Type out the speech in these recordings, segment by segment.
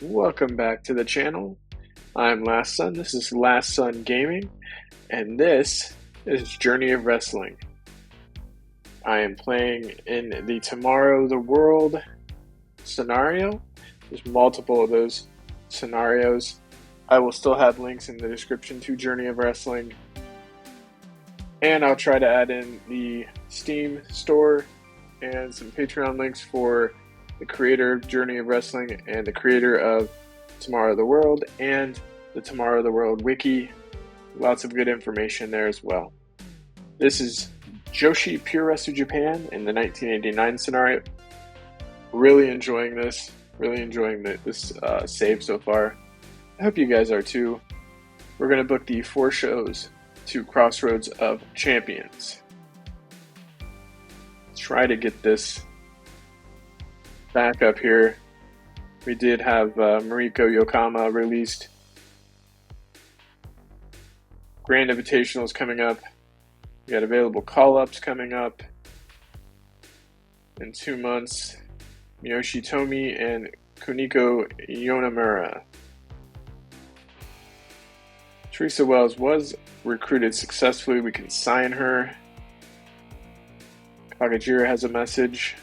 Welcome back to the channel. I'm Last Son. This is Last Son Gaming, and this is Journey of Wrestling. I am playing in the Tomorrow the World scenario. There's multiple of those scenarios. I will still have links in the description to Journey of Wrestling, and I'll try to add in the Steam store and some Patreon links for the creator of Journey of Wrestling and the creator of Tomorrow the World and the Tomorrow the World wiki. Lots of good information there as well. This is Joshi Puroresu Japan in the 1989 scenario. Really enjoying this. Really enjoying this save so far. I hope you guys are too. We're going to book the 4 shows to Crossroads of Champions. Try to get this back up here. We did have Mariko Yokama released. Grand Invitationals coming up. We got available call-ups coming up in 2 months. Miyoshi Tomi and Kuniko Yonamura. Teresa Wells was recruited successfully. We can sign her. Kagajira has a message.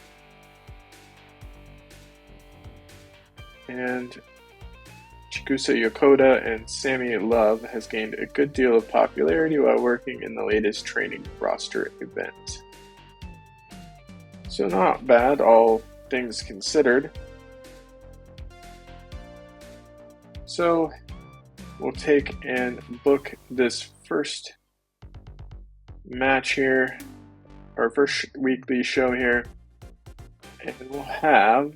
And Chikusa Yokota and Sammy Love has gained a good deal of popularity while working in the latest training roster event. So not bad, all things considered. So we'll take and book this first match here, our first weekly show here, and we'll have.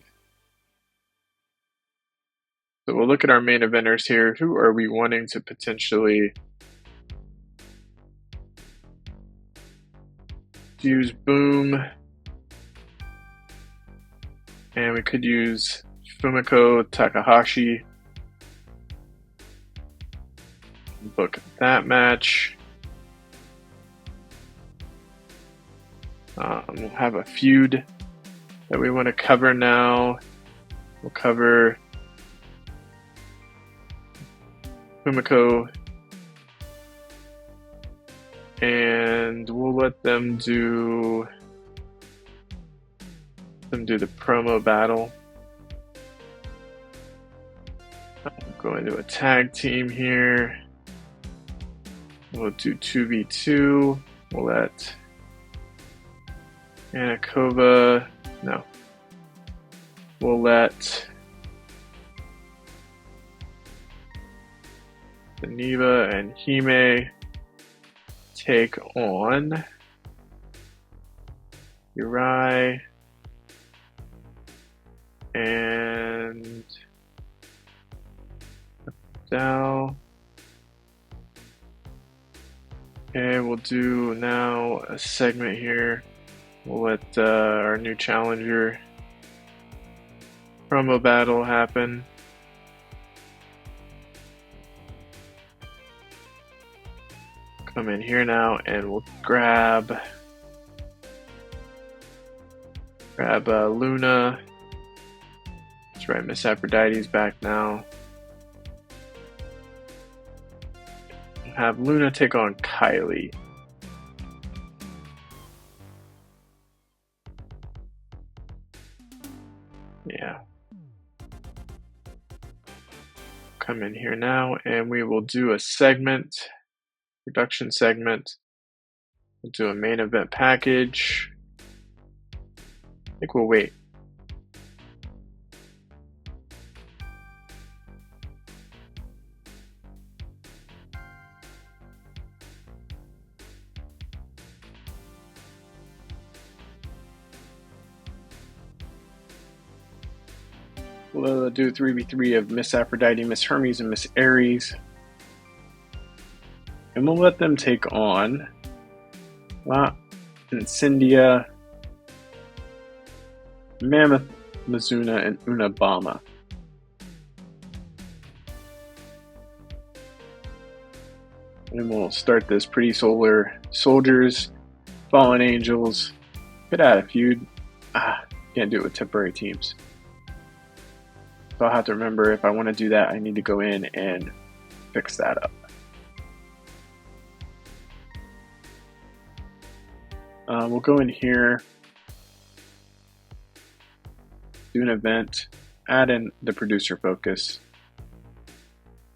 So we'll look at our main eventers here. Who are we wanting to potentially use? Boom. And we could use Fumiko Takahashi. Book that match. We'll have a feud that we want to cover now. We'll cover Fumiko, and we'll let them do the promo battle. I'm going to a tag team here. We'll do 2v2. We'll let Anakova, no. We'll let Neva and Hime take on Uri and Dal. Okay, we'll do now a segment here. We'll let our new challenger promo battle happen. Come in here now and we'll grab Luna. That's right, Miss Aphrodite's back now. We'll have Luna take on Kylie. Yeah. Come in here now and we will do a segment. Production segment. We'll do a main event package. I think we'll wait. We'll do 3v3 of Miss Aphrodite, Miss Hermes, and Miss Aries. And we'll let them take on Incendia, Mammoth, Mizuna, and Unabama. And we'll start this Pretty Solar Soldiers, Fallen Angels. Could add a feud. Can't do it with temporary teams. So I'll have to remember if I want to do that, I need to go in and fix that up. We'll go in here, do an event, add in the producer focus,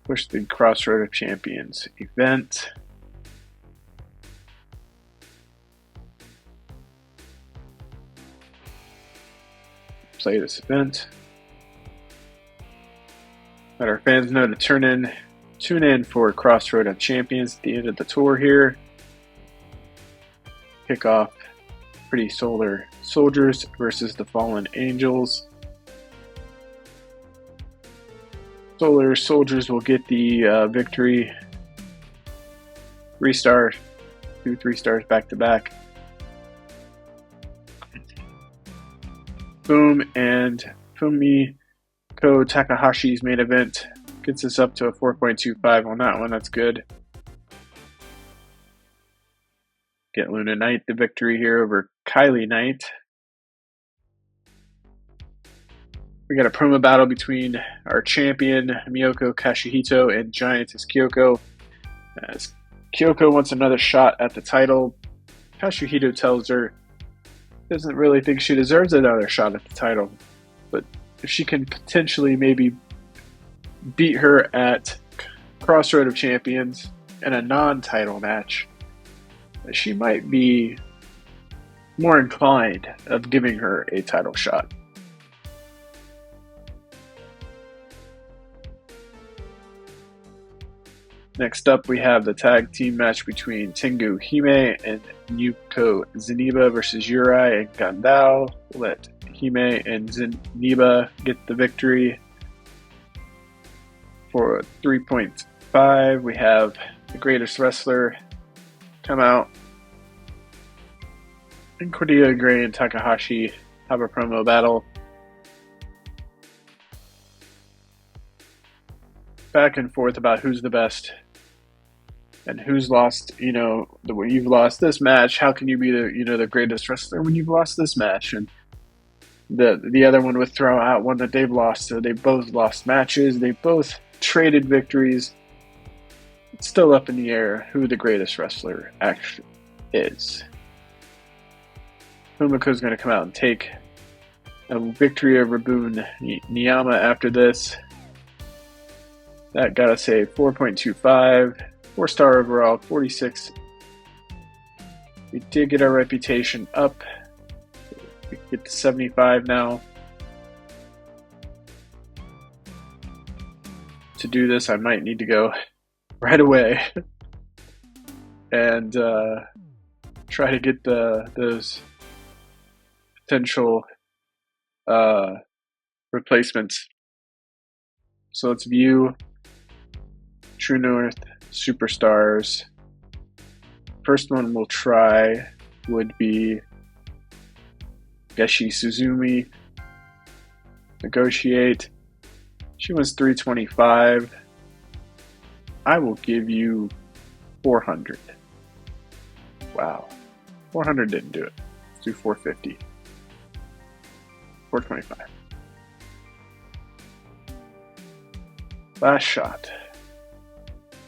push the Crossroad of Champions event. Play this event. Let our fans know to tune in for Crossroad of Champions at the end of the tour here. Kick off Pretty Solar Soldiers versus the Fallen Angels. Solar Soldiers will get the victory. 3 stars, 2 3 stars back to back. Boom, and Fumiko Takahashi's main event gets us up to a 4.25 on that one. That's good. Get Luna Knight the victory here over Kylie Knight. We got a promo battle between our champion Miyoko Kashihito and Giantess Kyoko. As Kyoko wants another shot at the title, Kashihito tells her doesn't really think she deserves another shot at the title, but if she can potentially maybe beat her at Crossroad of Champions in a non-title match, she might be more inclined of giving her a title shot. Next up, we have the tag team match between Tengu Hime and Yuko Zeniba versus Yuri and Gandao. Let Hime and Zeniba get the victory. For 3.5, we have the Greatest Wrestler come out. And Cordelia Gray and Takahashi have a promo battle. Back and forth about who's the best and who's lost. You've lost this match. How can you be the greatest wrestler when you've lost this match? And the other one would throw out one that they've lost. So they both lost matches. They both traded victories. It's still up in the air who the greatest wrestler actually is. Fumiko's going to come out and take a victory over Boone Niyama after this. That got us a 4.25, 4-star overall, 46. We did get our reputation up. We get to 75 now. To do this, I might need to go right away and try to get those potential replacements. So let's view True North Superstars. First one we'll try would be Geshi Suzumi. Negotiate. She was 325. I will give you 400. Wow. 400 didn't do it. Let's do 450. 425. Last shot.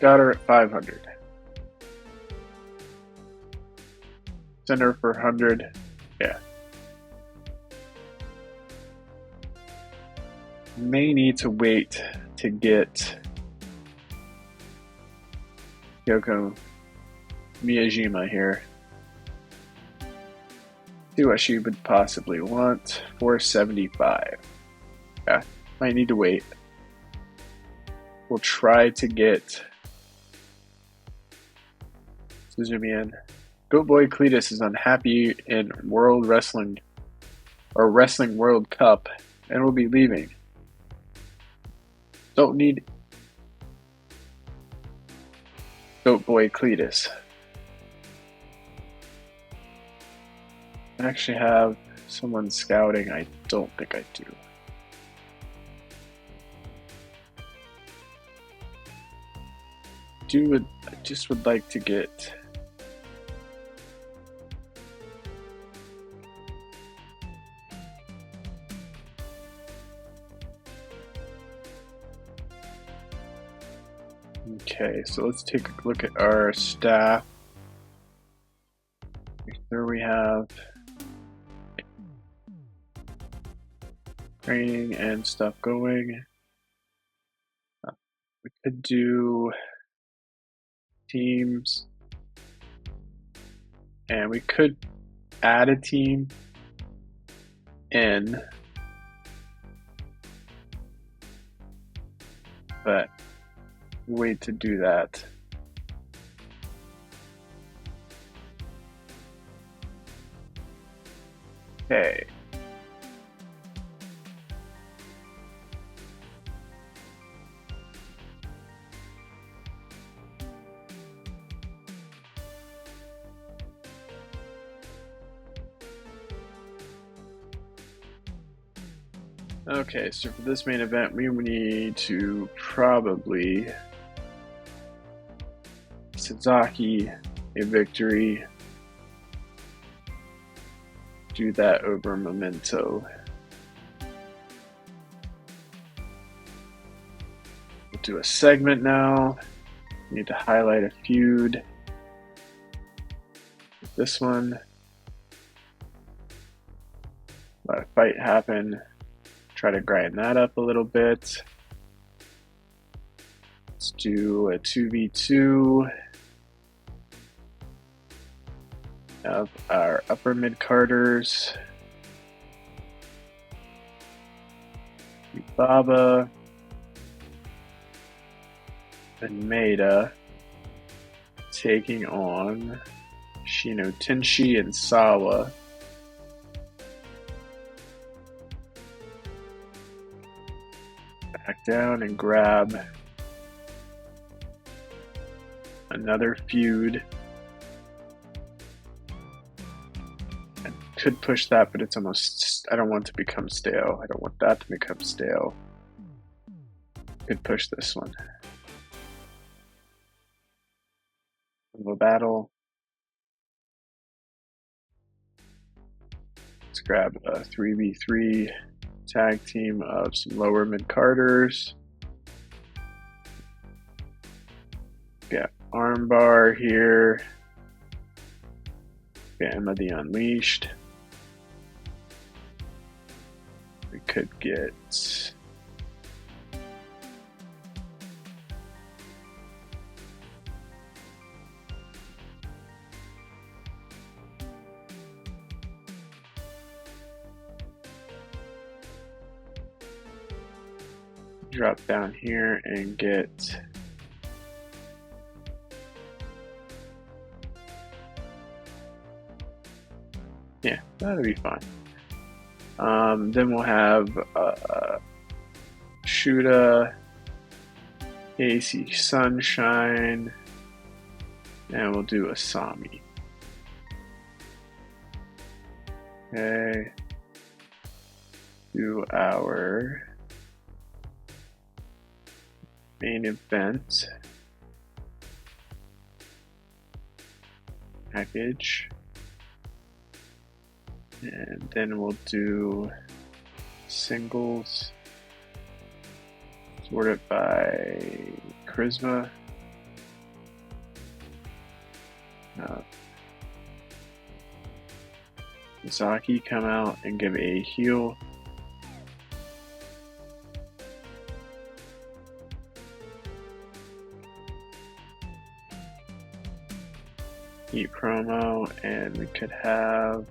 Got her at 500. Send her for 100. Yeah. May need to wait to get Yoko Miyajima here. See what she would possibly want. 475. Yeah, might need to wait. We'll try to get Suzumi in. Goat Boy Cletus is unhappy in World Wrestling or Wrestling World Cup and will be leaving. Don't need Goat Boy Cletus. I actually have someone scouting. I don't think I do. I just would like to get Okay, so let's take a look at our staff. Make sure we have training and stuff going. We could do teams, and we could add a team in, but wait to do that. Okay. Okay, so for this main event, we need to probably Sazaki a victory. Do that over Memento. We'll do a segment now. We need to highlight a feud. This one. Let a fight happen. Try to grind that up a little bit. Let's do a 2v2 of our upper mid carders. Baba and Maeda taking on Shino Tenshi and Sawa. Back down and grab another feud. I could push that, but it's almost, I don't want it to become stale. I don't want that to become stale. Could push this one. Little battle. Let's grab a 3v3 tag team of some lower mid carders. Got Armbar here. Got Emma the Unleashed. We could get drop down here and get yeah, that'll be fine. Then we'll have Shuda, AC Sunshine, and we'll do Asami. Okay. Do our main event package, and then we'll do singles sorted by charisma. Misaki come out and give a heal. Heat promo, and we could have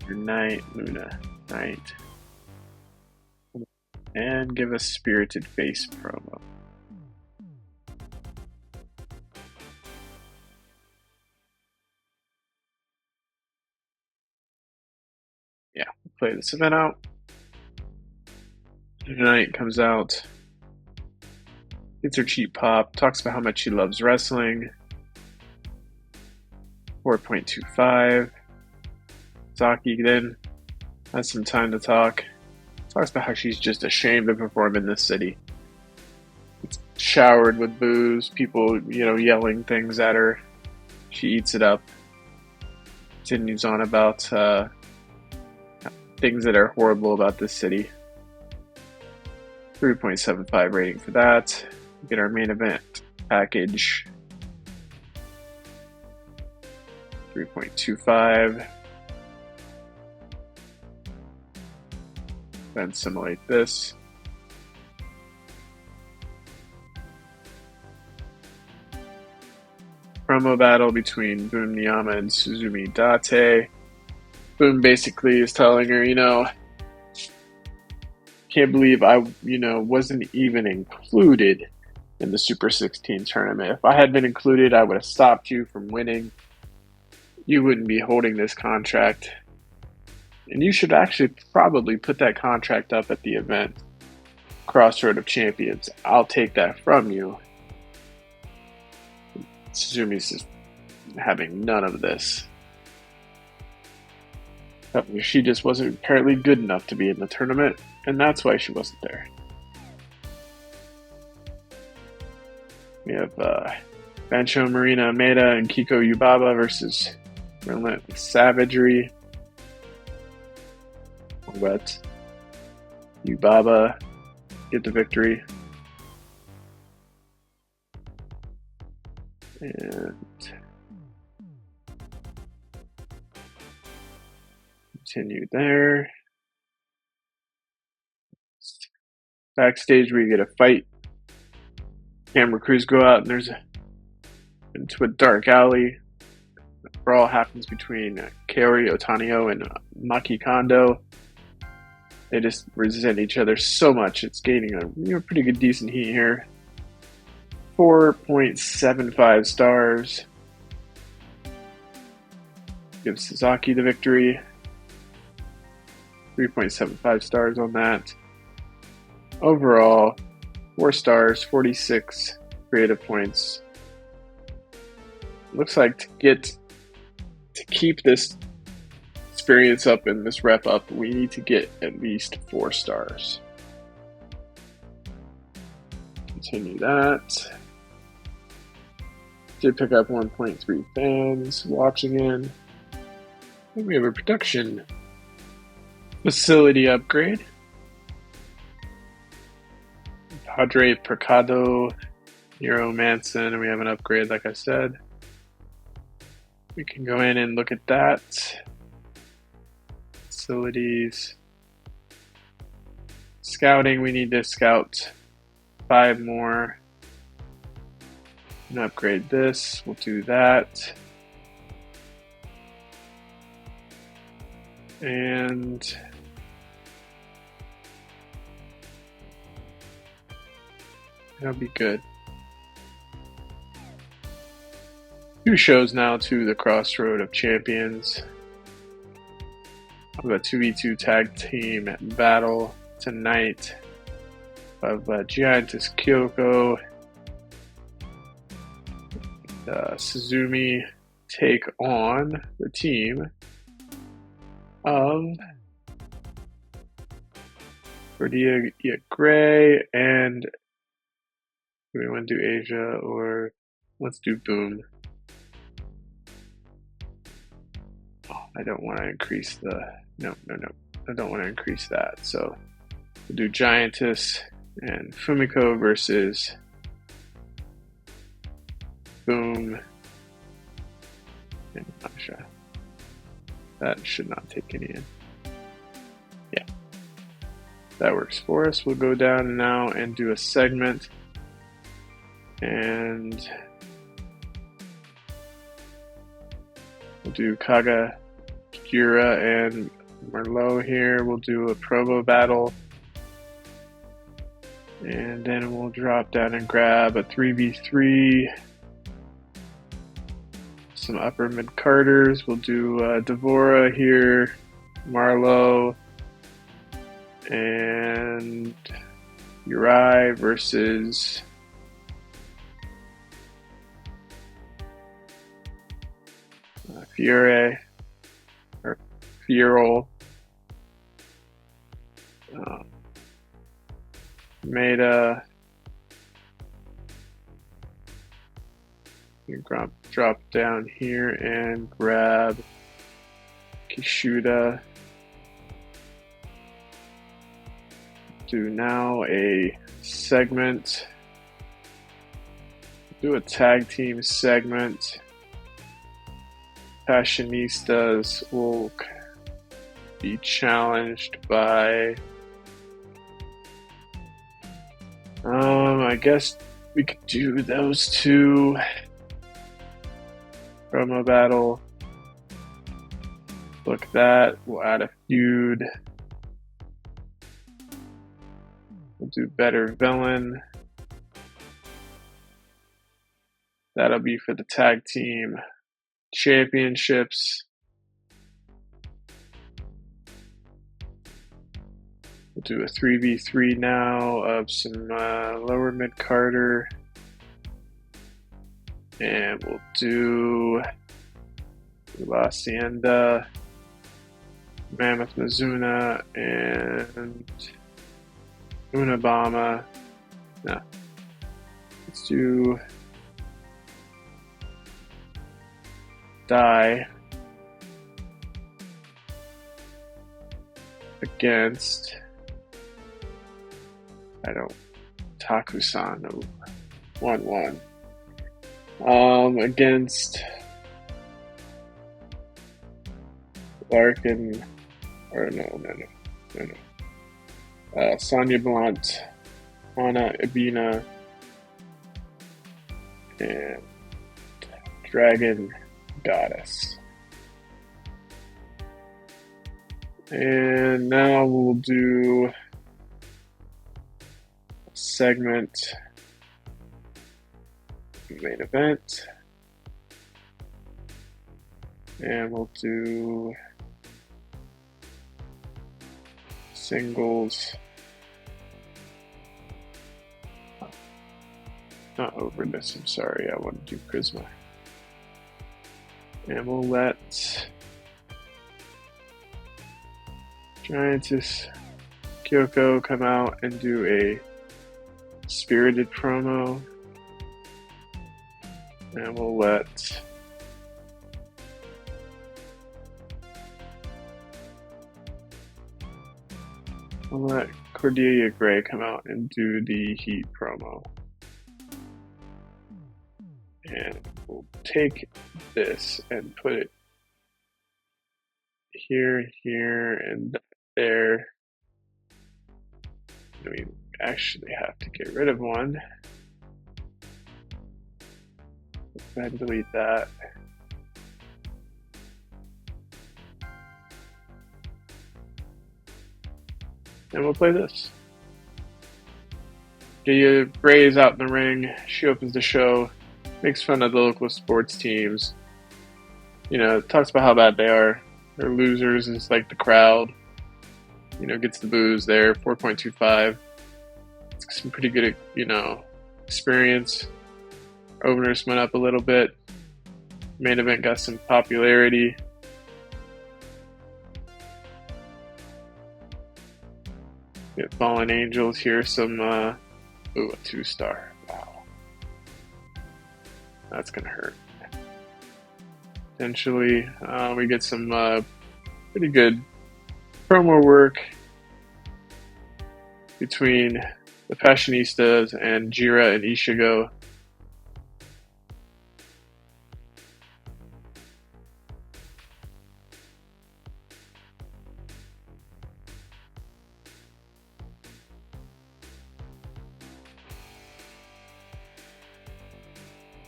your Knight, Luna, Knight, and give a Spirited Face promo. Yeah, we'll play this event out. Knight comes out, gets her cheap pop, talks about how much she loves wrestling. 4.25. Saki then has some time to talk. Talks about how she's just ashamed to perform in this city. It's showered with booze, people, yelling things at her. She eats it up. Continues on about things that are horrible about this city. 3.75 rating for that. Get our main event package. 3.25. Then simulate this. Promo battle between Boom Niyama and Suzumi Date. Boom basically is telling her, can't believe I, wasn't even included in the Super 16 tournament. If I had been included, I would have stopped you from winning. You wouldn't be holding this contract. And you should actually probably put that contract up at the event. Crossroad of Champions. I'll take that from you. Suzumi's just having none of this. She just wasn't apparently good enough to be in the tournament, and that's why she wasn't there. We have Bancho Marina Maeda and Kiko Yubaba versus Relentless Savagery. But Yubaba get the victory. And continue there. Backstage where you get a fight. Camera crews go out and there's into a dark alley. A brawl happens between Kaori Otanio and Maki Kondo. They just resent each other so much. It's gaining a pretty good decent heat here. 4.75 stars. Gives Sasaki the victory. 3.75 stars on that. Overall, 4 stars, 46 creative points. Looks like to keep this experience up and this rep up, we need to get at least 4 stars. Continue that. Did pick up 1.3 fans watching in. And we have a production facility upgrade. Padre Percado, Nero Manson, and we have an upgrade, like I said. We can go in and look at that. Facilities. Scouting, we need to scout 5 more. And upgrade this. We'll do that. And that'll be good. 2 shows now to the Crossroad of Champions. We have a 2v2 tag team battle tonight of Giantis Kyoko. Suzumi take on the team of Cordia Gray, and do we want to do Asia or let's do Boom? Oh, I don't want to increase the no. I don't want to increase that. So we'll do Giantess and Fumiko versus Boom and Masha. That should not take any in. Yeah. That works for us. We'll go down now and do a segment. And we'll do Kagura and Merlot here. We'll do a promo battle. And then we'll drop down and grab a 3v3. Some upper mid carders. We'll do Devora here, Marlowe, and Uri versus Fiore or Fiorol. Maeda. Drop down here and grab Kishuda. do now a segment. Do a tag team segment. Fashionistas will be challenged by. I guess we could do those two. Promo battle. Look at that. We'll add a feud. We'll do better villain. That'll be for the tag team championships. We'll do a 3v3 now of some lower mid-carder. And we'll do La Hacienda, Mammoth Mizuna, and Unabama. No. Let's do Die against Taku-san 1-1. Against Larkin, or no. Sonya Blunt, Ana Ibina, and Dragon Goddess. And now we'll do a segment, main event, and we'll do singles. Not over this, I'm sorry, I want to do Prisma. And we'll let Giantess Kyoko come out and do a spirited promo. And we'll let Cordelia Gray come out and do the Heat promo. And we'll take this and put it here, and there. We actually have to get rid of one. Go ahead and delete that. And we'll play this. Gray is out in the ring. She opens the show. Makes fun of the local sports teams. Talks about how bad they are. They're losers. It's like the crowd. Gets the boos there. 4.25. It's some pretty good, experience. Openers went up a little bit. Main event got some popularity. Get Fallen Angels here. Some, a 2-star. Wow. That's going to hurt. Potentially, we get some pretty good promo work between the Fashionistas and Jira and Ishigo.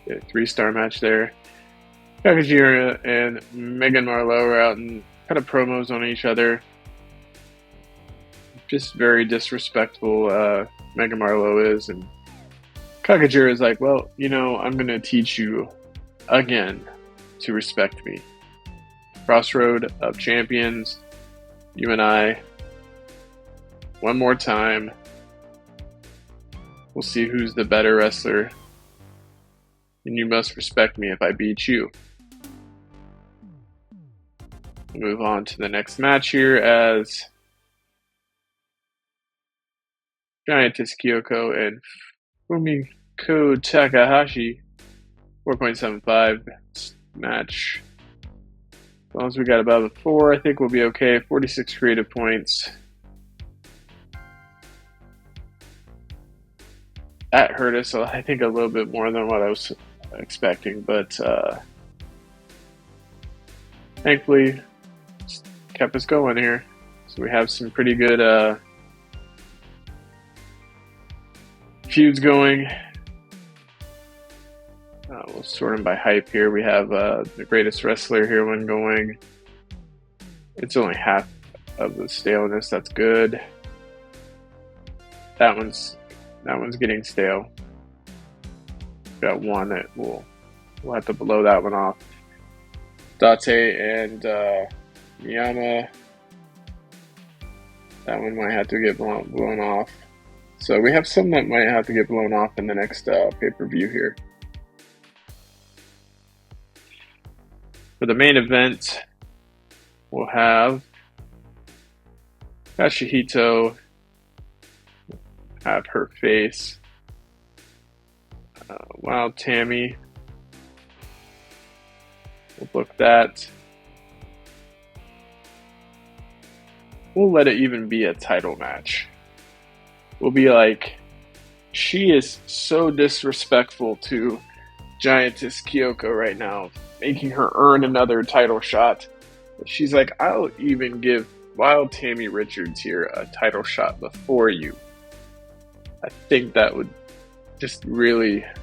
A 3-star match there. Kakajira and Megan Marlowe are out and kind of promos on each other. Just very disrespectful, Megan Marlowe is. And Kakajira is like, well, I'm going to teach you again to respect me. Crossroad of Champions, you and I, one more time. We'll see who's the better wrestler. And you must respect me if I beat you. Move on to the next match here as Giantess Kyoko and Fumiko Takahashi. 4.75 match. As long as we got above a 4, I think we'll be okay. 46 creative points. that hurt us, I think, a little bit more than what I was expecting. But thankfully, just kept us going here. So we have some pretty good feuds going. We'll sort them by hype here. We have the greatest wrestler here when going. It's only half of the staleness. That's good. That one's getting stale. Got one that we'll have to blow that one off. Date and Miyama. That one might have to get blown off. So we have some that might have to get blown off in the next pay-per-view here. For the main event, we'll have Yashihito have her face. Wild Tammy. We'll book that. We'll let it even be a title match. We'll be like, she is so disrespectful to Giantess Kyoko right now, making her earn another title shot. She's like, I'll even give Wild Tammy Richards here a title shot before you. I think that would just really, I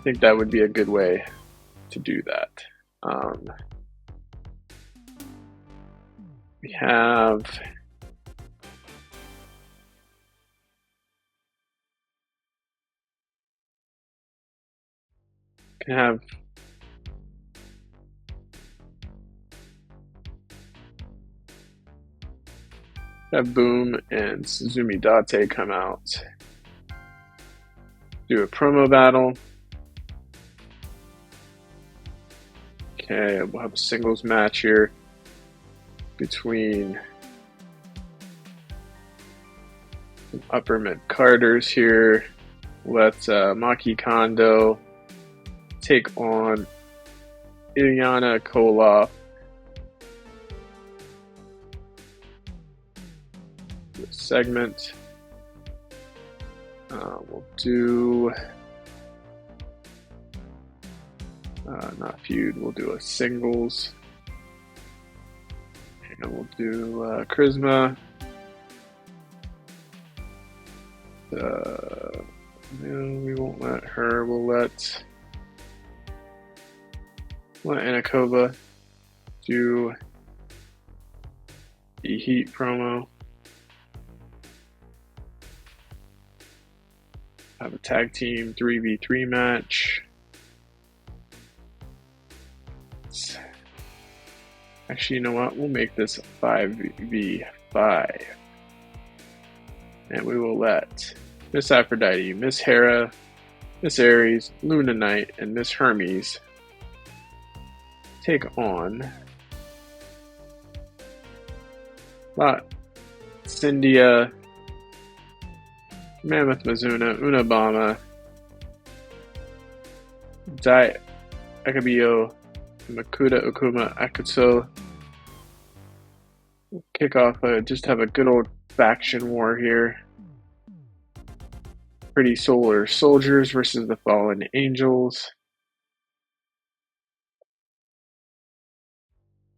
think that would be a good way to do that. We have have Boom and Suzumi Date come out, do a promo battle. Okay, we'll have a singles match here between some upper mid carders here. Let Maki Kondo take on Ilyana Koloff. This segment. We'll do not feud. We'll do a singles, and we'll do Charisma. No, we won't let her. We'll let Anakova do the Heat promo. Have a tag team 3v3 match. Actually, you know what? We'll make this 5v5. And we will let Miss Aphrodite, Miss Hera, Miss Ares, Luna Knight, and Miss Hermes take on Cyndia, Mammoth Mizuna, Unabama, Dai Akabio, Makuta Okuma Akutsu. Kick off, just have a good old faction war here. Pretty Solar Soldiers versus the Fallen Angels.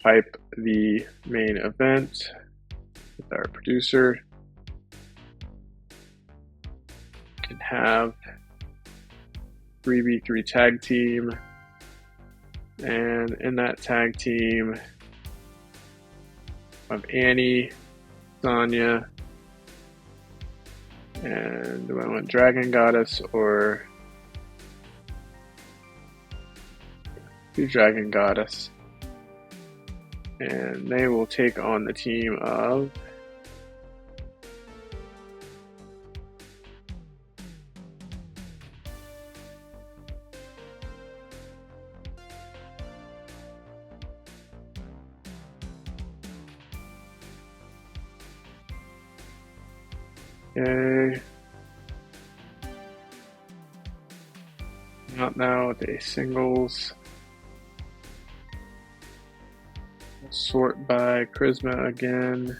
Hype the main event with our producer. Can have 3v3 tag team, and in that tag team of Annie, Sonya, and do I want Dragon Goddess or do Dragon Goddess? And they will take on the team of not now with a singles. Sort by Charisma again.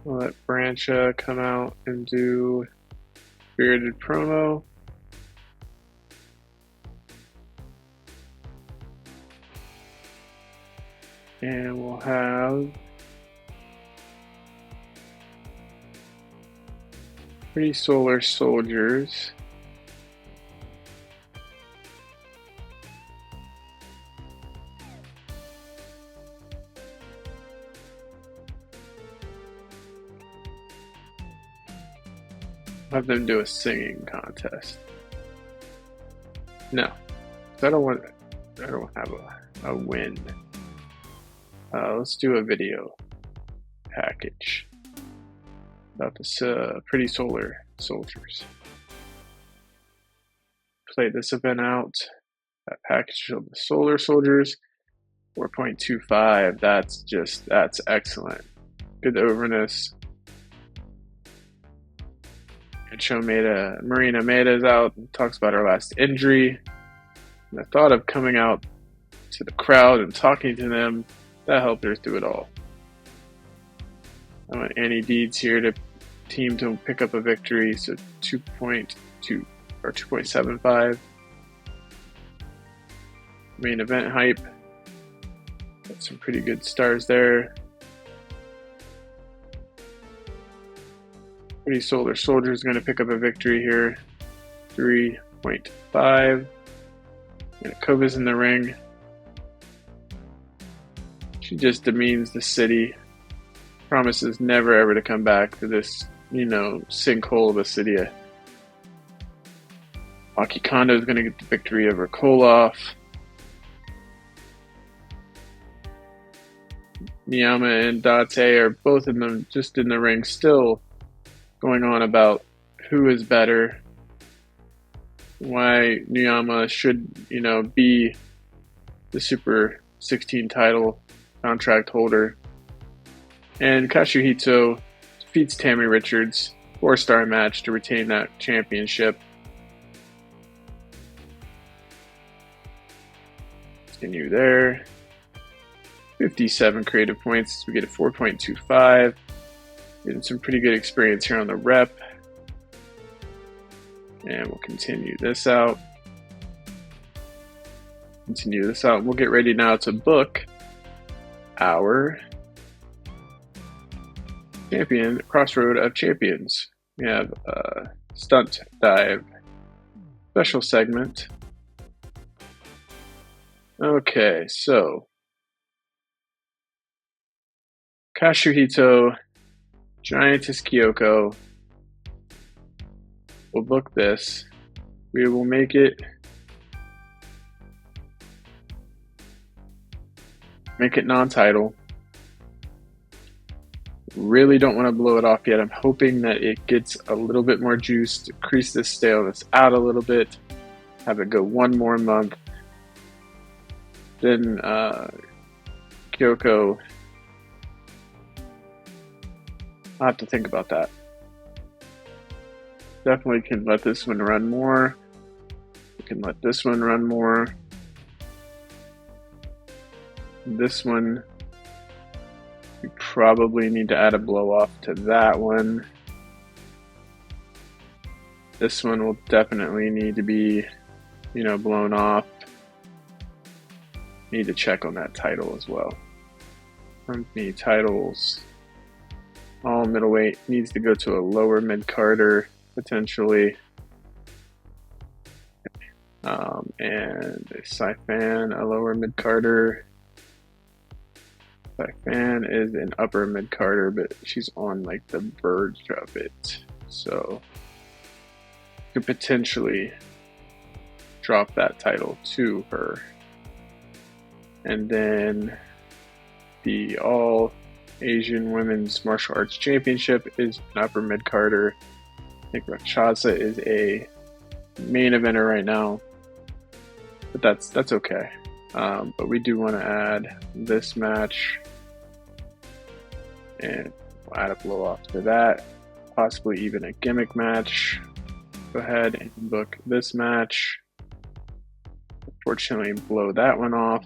We'll let Brancha come out and do Spirited promo. And we'll have Pretty Solar Soldiers. Have them do a singing contest. No, I don't have a win. Let's do a video package about this Pretty Solar Soldiers. Play this event out. That package of the Solar Soldiers, 4.25. That's excellent. Good overness. And show Marina Maeda's out and talks about her last injury. And the thought of coming out to the crowd and talking to them, that helped her through it all. I want Annie Deeds here to team to pick up a victory, so 2.2 or 2.75. Main event hype. Got some pretty good stars there. Pretty Solar Soldier is going to pick up a victory here. 3.5. Kova's in the ring. She just demeans the city. Promises never ever to come back to this, sinkhole of a city. Aki Kondo is going to get the victory over Koloff. Niyama and Date are both in the ring, still going on about who is better, why Niyama should, be the Super 16 title contract holder. And Kazuhito defeats Tammy Richards, 4-star match to retain that championship. Continue there. 57 creative points. We get a 4.25. Getting some pretty good experience here on the rep. And we'll continue this out. We'll get ready now to book our champion, Crossroad of Champions. We have a stunt dive special segment. Okay, so Kazuhito, Giantess Kyoko. We'll book this. We will make it non-title. Really don't want to blow it off yet. I'm hoping that it gets a little bit more juice to increase this staleness out a little bit. Have it go one more month. Then Kyoko, I'll have to think about that. Definitely can let this one run more. We can let this one run more. This one, we probably need to add a blow off to that one. This one will definitely need to be, blown off. Need to check on that title as well. Company titles. All middleweight needs to go to a lower mid-carder, potentially. And a Saifan, a lower mid-carder. Saifan is an upper mid-carder, but she's on the verge of it. So could potentially drop that title to her. And then the All Asian Women's Martial Arts Championship is an upper mid-carder. I think Rakshasa is a main eventer right now, but that's okay. But we do want to add this match, and we'll add a blow off to that, possibly even a gimmick match. Go ahead and book this match. Unfortunately, blow that one off.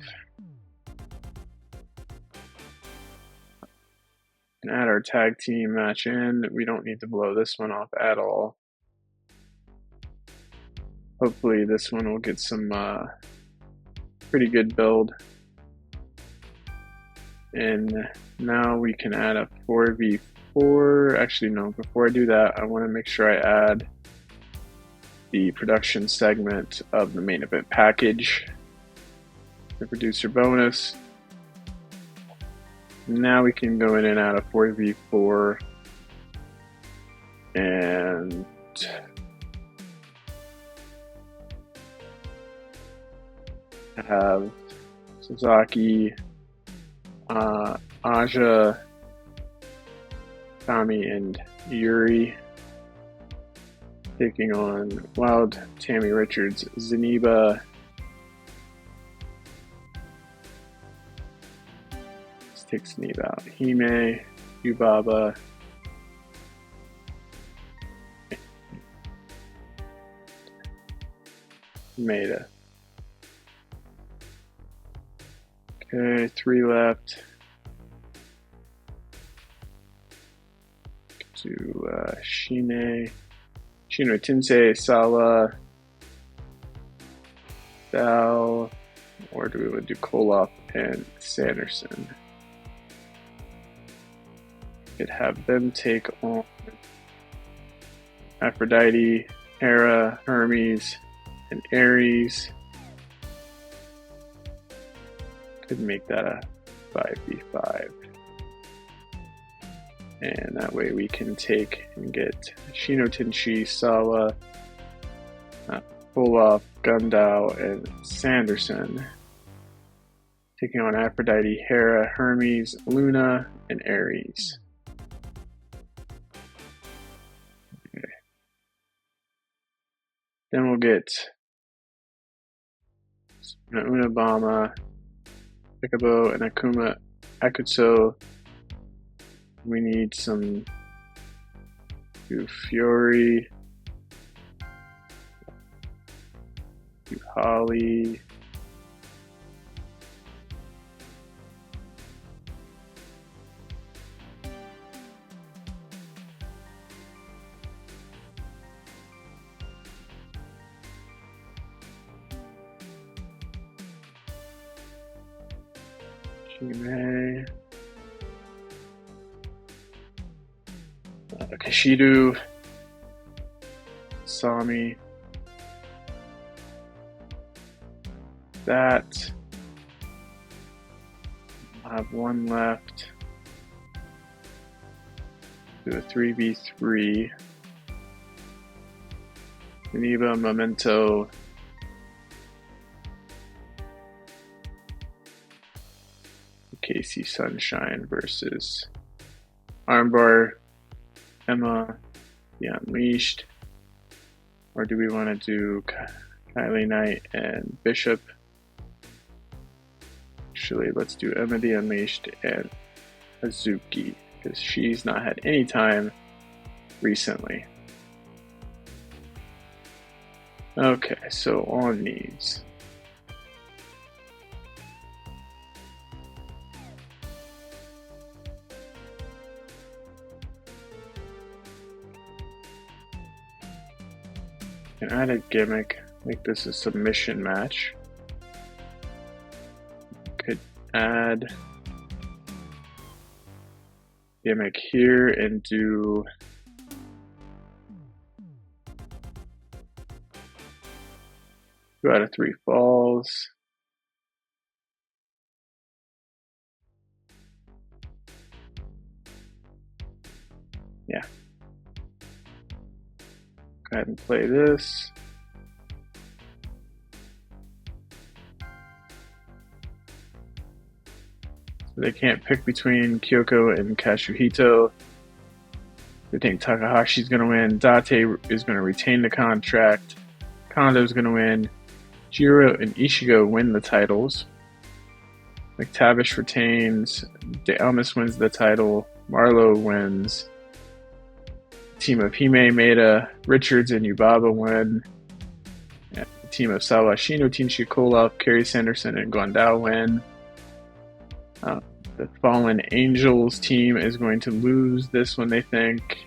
And add our tag team match in. We don't need to blow this one off at all. Hopefully this one will get some pretty good build. And now we can add a 4v4. Actually, no, before I do that, I want to make sure I add the production segment of the main event package, the producer bonus. Now we can go in and add a 4v4 and have Sasaki, Aja, Tommy, and Yuri taking on Wild Tammy Richards, Zeniba, let's take Zeniba out, Hime, Yubaba, Maeda. Okay, 3 left. To Shino Tensei, Sala, Dao, or do we want to do Koloff and Sanderson? Could have them take on Aphrodite, Hera, Hermes, and Ares. Could make that a 5v5. And that way we can take and get Shino Tenshi, Sawa, Olaf, Gundao, and Sanderson taking on Aphrodite, Hera, Hermes, Luna, and Ares. Okay. Then we'll get Unabama, Pikabo, and Akuma Akutsu. We need some Fury, Holly, Shime, Kashidu, Sami, that. I'll have one left. Do a 3v3. Zeniba, Memento, Casey Sunshine versus Armbar, Emma, The Unleashed. Or do we want to do Kylie Knight and Bishop? Actually, let's do Emma the Unleashed and Hazuki, because she's not had any time recently. Okay, so on these. Can add a gimmick, make this a submission match. Could add gimmick here and do two out of 3 falls. Yeah. Go ahead and play this. So they can't pick between Kyoko and Katsuhito. They think Takahashi's going to win. Date is going to retain the contract. Kondo's going to win. Jiro and Ishigo win the titles. McTavish retains. De Almas wins the title. Marlowe wins. Team of Hime, Maeda, Richards, and Yubaba win. And the team of Sawashino, Tinshi, Koloff, Kerry Sanderson, and Gondao win. The Fallen Angels team is going to lose this one, they think.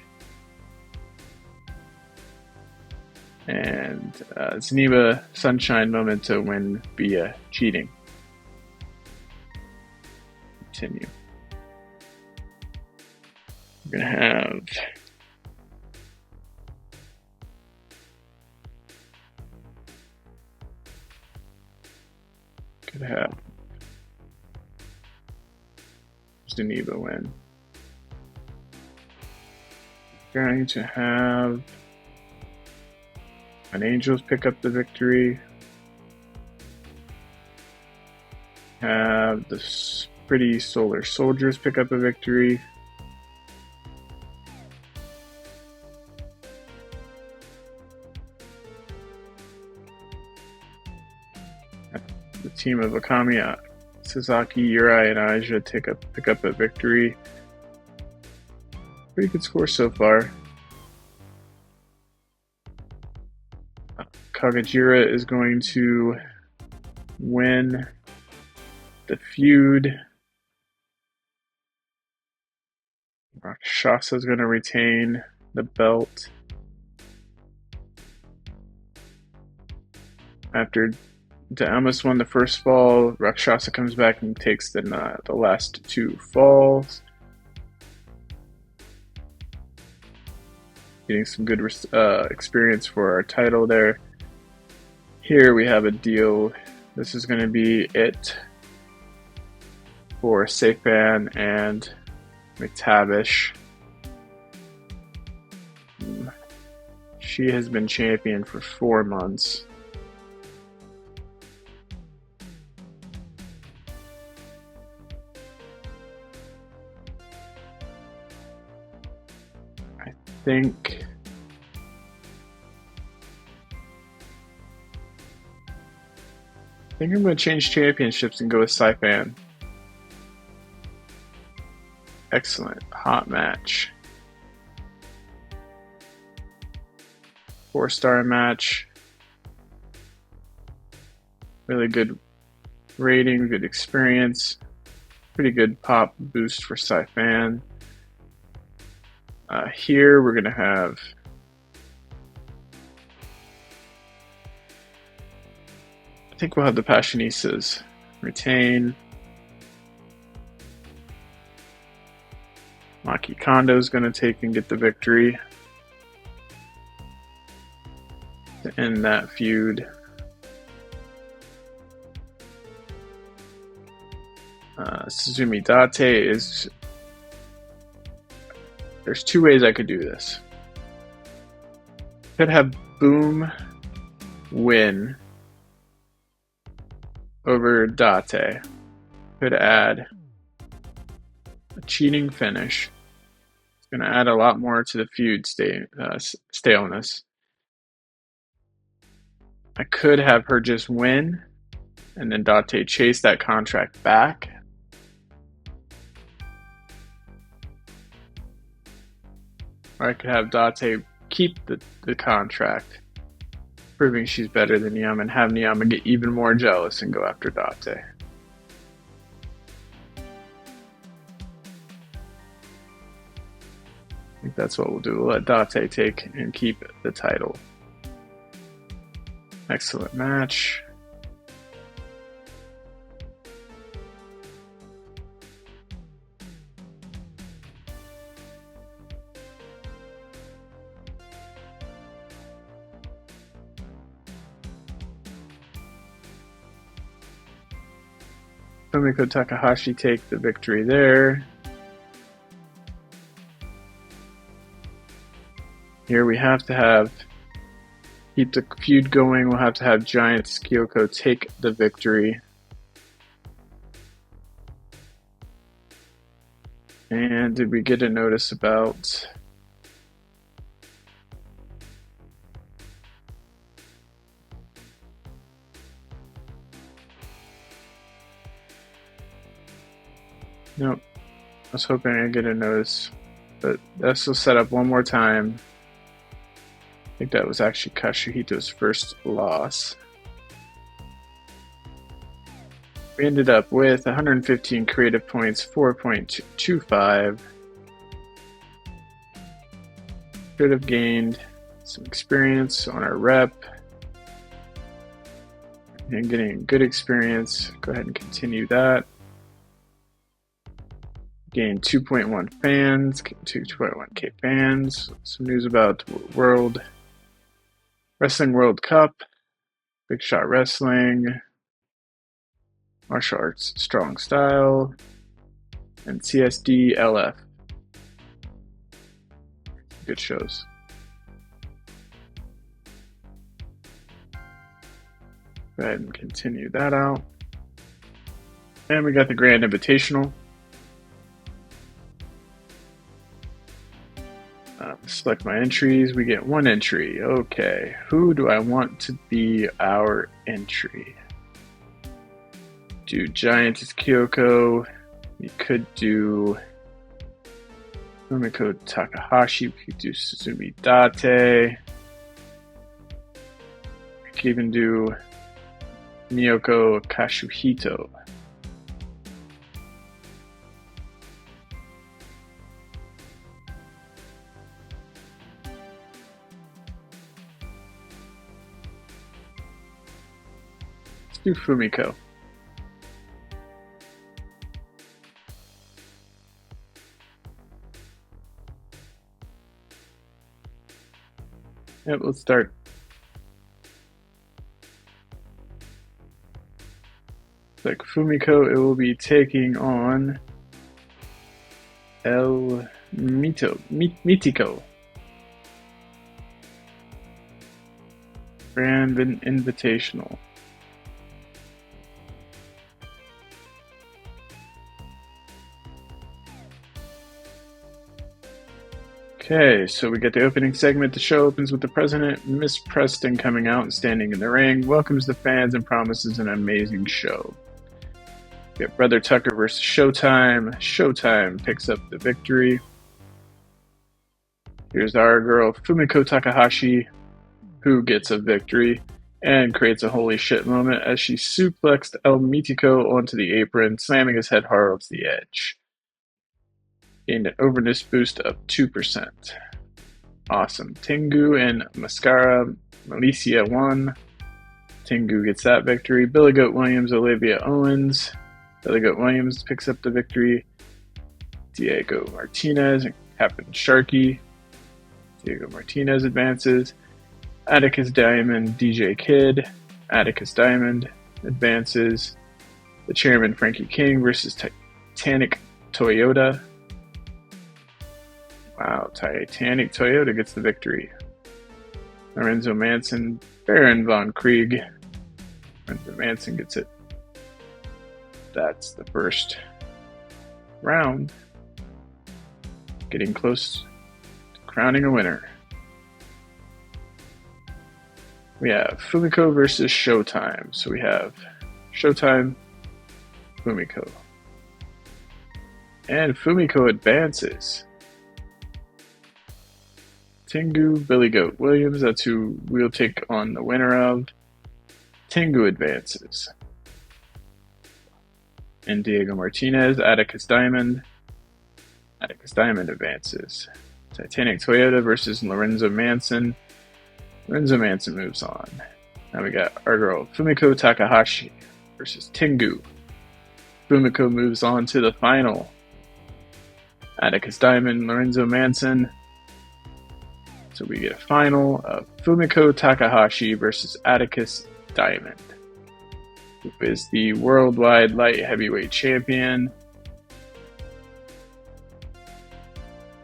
And Zeniba Sunshine Moment to win via cheating. Continue. We're going to have Zeniba win. Going to have an Angels pick up the victory. Have the Pretty Solar Soldiers pick up a victory. The team of Akami, Sasaki, Uri, and Aja pick up a victory. Pretty good score so far. Kagajira is going to win the feud. Rakshasa is going to retain the belt. After Damas won the first fall, Rakshasa comes back and takes the last two falls. Getting some good experience for our title there. Here we have a deal. This is going to be it for Seipan and McTavish. She has been champion for 4 months. I think I'm going to change championships and go with Saipan. Excellent. Hot match. 4-star match. Really good rating, good experience. Pretty good pop boost for Saipan. Here we're going to have I think we'll have the Passionistas retain. Maki Kondo is going to take and get the victory to end that feud. Suzumi Date is... There's 2 ways I could do this. Could have Boom win over Date. Could add a cheating finish. It's going to add a lot more to the feud staleness. I could have her just win and then Date chase that contract back. Or I could have Date keep the contract, proving she's better than Niyama, and have Niyama get even more jealous and go after Date. I think that's what we'll do. We'll let Date take and keep the title. Excellent match. Tomiko Takahashi take the victory there. Here we have to keep the feud going. We'll have to have Giant Kyoko take the victory. And did we get a notice about... Nope. I was hoping I'd get a notice, but this will set up one more time. I think that was actually Katsuhito's first loss. We ended up with 115 creative points, 4.25. Should have gained some experience on our rep and getting good experience. Go ahead and continue that. Gained 2.1 fans, 2.1k fans. Some news about Wrestling World Cup, Big Shot Wrestling, Martial Arts Strong Style, and CSD LF. Good shows. Go ahead and continue that out. And we got the Grand Invitational. Select my entries. We get one entry. Okay, who do I want to be our entry? Do Giantess Kyoko. We could do Fumiko Takahashi. We could do Suzumi Date. We could even do Miyoko Kashuhito. Let's do Fumiko. Yep, let's start. Like Fumiko, it will be taking on Mitico. Grand Invitational. Okay, so we get the opening segment. The show opens with the president, Miss Preston, coming out and standing in the ring, welcomes the fans and promises an amazing show. We get Brother Tucker versus Showtime. Showtime picks up the victory. Here's our girl, Fumiko Takahashi, who gets a victory and creates a holy shit moment as she suplexed El Mitico onto the apron, slamming his head hard off the edge. Gained an overness boost of 2%. Awesome. Tengu and Mascara Malicia won. Tengu gets that victory. Billy Goat Williams, Olivia Owens. Billy Goat Williams picks up the victory. Diego Martinez and Captain Sharky. Diego Martinez advances. Atticus Diamond, DJ Kid. Atticus Diamond advances. The chairman, Frankie King versus Titanic Toyota. Wow, Titanic Toyota gets the victory. Lorenzo Manson, Baron Von Krieg. Lorenzo Manson gets it. That's the first round. Getting close to crowning a winner. We have Fumiko versus Showtime. So we have Showtime, Fumiko. And Fumiko advances. Tengu, Billy Goat Williams, that's who we'll take on the winner of. Tengu advances. And Diego Martinez, Atticus Diamond. Atticus Diamond advances. Titanic Toyota versus Lorenzo Manson. Lorenzo Manson moves on. Now we got our girl, Fumiko Takahashi versus Tengu. Fumiko moves on to the final. Atticus Diamond, Lorenzo Manson. So we get a final of Fumiko Takahashi versus Atticus Diamond, who is the worldwide light heavyweight champion.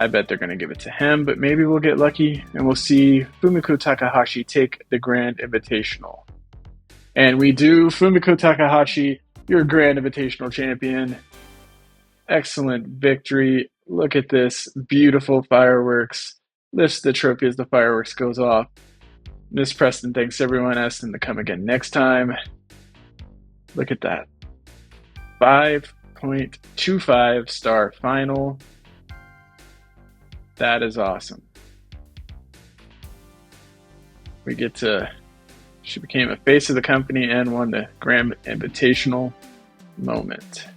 I bet they're going to give it to him, but maybe we'll get lucky and we'll see Fumiko Takahashi take the Grand Invitational. And we do. Fumiko Takahashi, your Grand Invitational champion. Excellent victory. Look at this. Beautiful fireworks. Lifts the trophy as the fireworks goes off. Miss Preston thanks everyone, asks them to come again next time. Look at that. 5.25 star final. That is awesome. She became a face of the company and won the Grand Invitational. moment.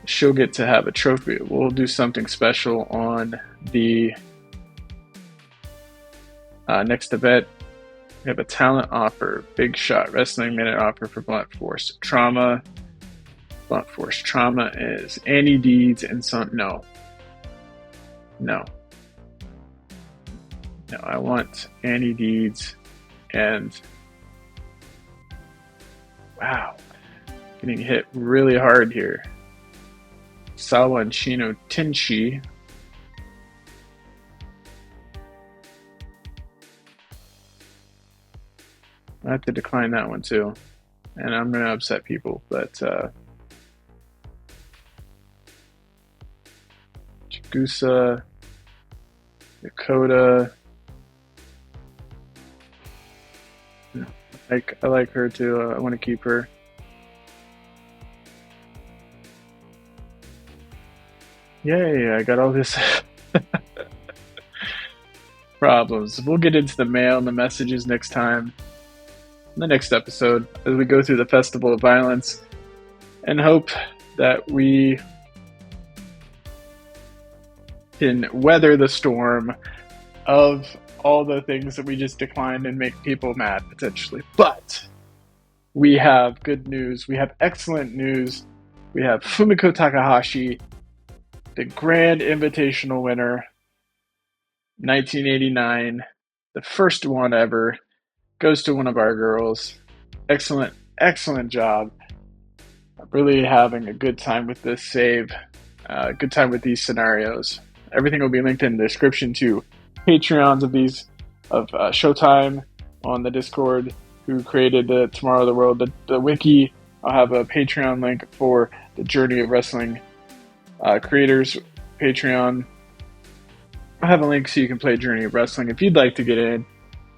She'll get to have a trophy. We'll do something special on the next event. We have a talent offer, big shot, wrestling minute offer for blunt force trauma. Blunt force trauma is Annie Deeds and some. No. I want Annie Deeds and wow, getting hit really hard here. Sawa and Shino Tenshi. I have to decline that one too, and I'm gonna upset people, but Chigusa, Dakota. I like her too. I want to keep her. Yay! I got all this problems. We'll get into the mail and the messages next time, in the next episode, as we go through the Festival of Violence, and hope that we can weather the storm of all the things that we just declined and make people mad, potentially. But we have good news. We have excellent news. We have Fumiko Takahashi, the Grand Invitational winner, 1989, the first one ever, goes to one of our girls. Excellent job. I'm really having a good time with this save. Good time with these scenarios. Everything will be linked in the description to Patreons of Showtime on the Discord, who created the Tomorrow of the World, the wiki. I'll have a Patreon link for the Journey of Wrestling creators Patreon. I'll have a link so you can play Journey of Wrestling if you'd like to get in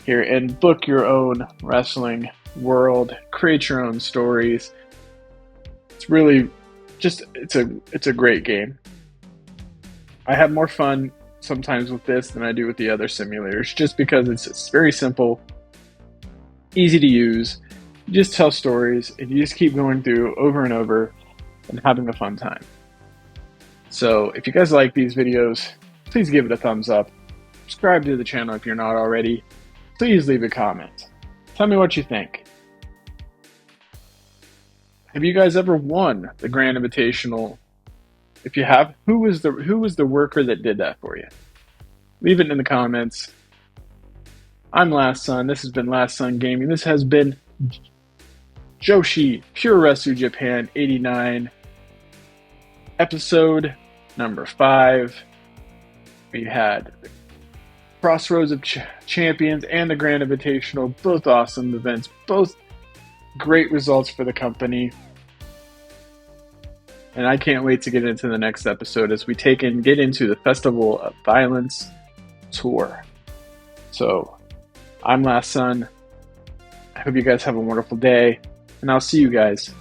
here and book your own wrestling world, create your own stories. It's really just it's a great game. I have more fun sometimes with this than I do with the other simulators, just because it's very simple, easy to use. You just tell stories and you just keep going through over and over and having a fun time. So if you guys like these videos, please give it a thumbs up. Subscribe to the channel if you're not already. Please leave a comment. Tell me what you think. Have you guys ever won the Grand Invitational? If you have, who was the worker that did that for you? Leave it in the comments. I'm Last Son. This has been Last Son Gaming. This has been Joshi, Puroresu Japan 89, episode number 5. We had the Crossroads of Champions and the Grand Invitational, both awesome events, both great results for the company. And I can't wait to get into the next episode as we get into the Festival of Violence tour. So, I'm Last Son. I hope you guys have a wonderful day, and I'll see you guys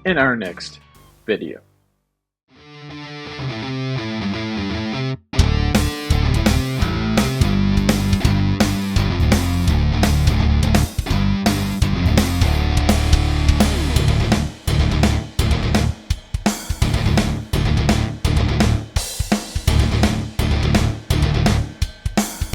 in our next video.